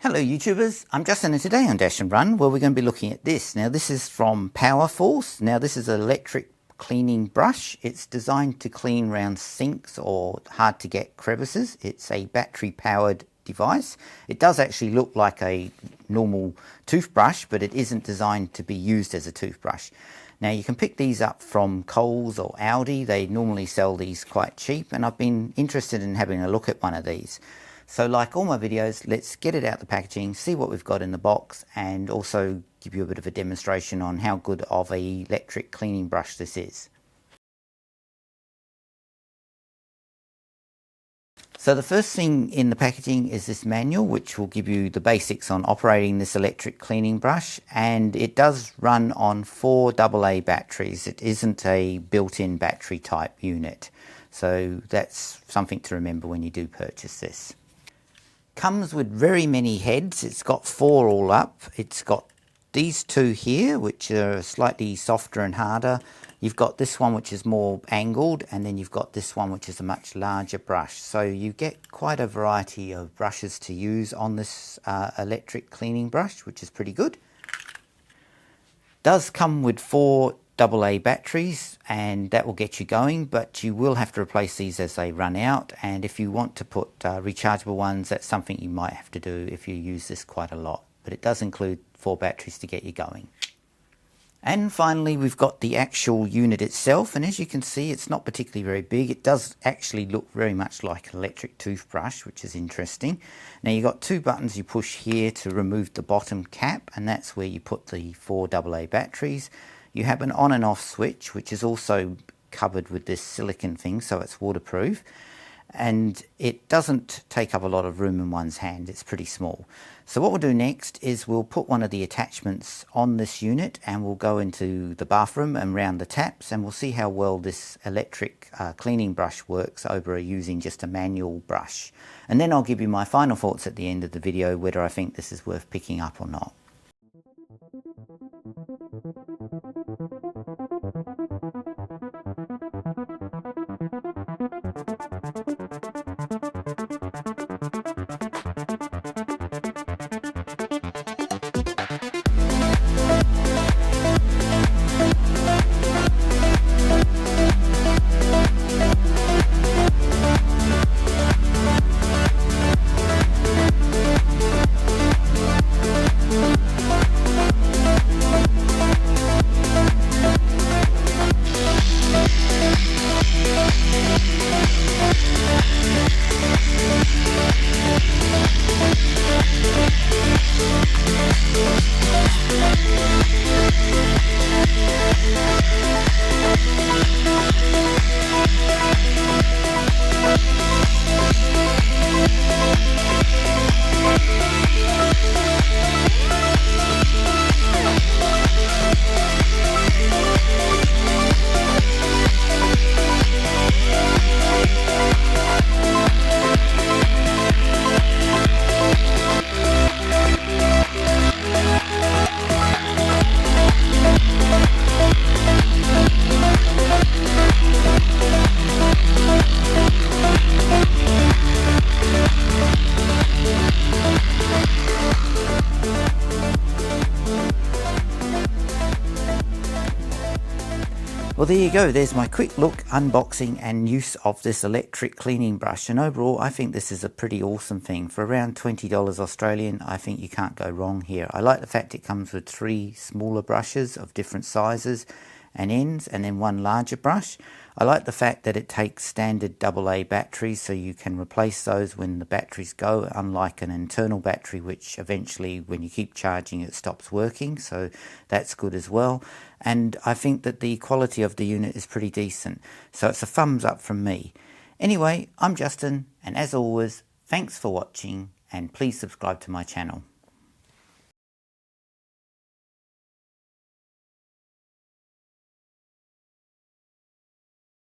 Hello YouTubers, I'm Justin and today on Dashandrun where we're going to be looking at this. Now this is from Power Force. Now this is an electric cleaning brush. It's designed to clean around sinks or hard to get crevices. It's a battery powered device. It does actually look like a normal toothbrush, but it isn't designed to be used as a toothbrush. Now you can pick these up from Coles or Aldi. They normally sell these quite cheap and I've been interested in having a look at one of these. So like all my videos, let's get it out the packaging, see what we've got in the box, and also give you a bit of a demonstration on how good of an electric cleaning brush this is. So the first thing in the packaging is this manual, which will give you the basics on operating this electric cleaning brush, and it does run on 4 AA batteries. It isn't a built-in battery type unit, so that's something to remember when you do purchase this. Comes with very many heads. It's got 4 all up. It's got these 2 here, which are slightly softer and harder. You've got this one which is more angled, and then you've got this one which is a much larger brush. So you get quite a variety of brushes to use on this electric cleaning brush, which is pretty good. Does come with 4 AA batteries, and that will get you going, but you will have to replace these as they run out, and if you want to put rechargeable ones, that's something you might have to do if you use this quite a lot, but it does include 4 batteries to get you going. And finally we've got the actual unit itself, and as you can see it's not particularly very big. It does actually look very much like an electric toothbrush, which is interesting. Now you've got 2 buttons you push here to remove the bottom cap, and that's where you put the 4 AA batteries. You have an on and off switch, which is also covered with this silicone thing, so it's waterproof. And it doesn't take up a lot of room in one's hand, it's pretty small. So what we'll do next is we'll put one of the attachments on this unit and we'll go into the bathroom and round the taps, and we'll see how well this electric cleaning brush works over using just a manual brush. And then I'll give you my final thoughts at the end of the video, whether I think this is worth picking up or not. Well, there you go. There's my quick look, unboxing and use of this electric cleaning brush, and overall I think this is a pretty awesome thing. For around $20 Australian, I think you can't go wrong here. I like the fact it comes with 3 smaller brushes of different sizes and ends, and then 1 larger brush. I like the fact that it takes standard AA batteries, so you can replace those when the batteries go, unlike an internal battery which eventually when you keep charging it stops working, so that's good as well. And I think that the quality of the unit is pretty decent, so it's a thumbs up from me. Anyway, I'm Justin, and as always, thanks for watching, and please subscribe to my channel.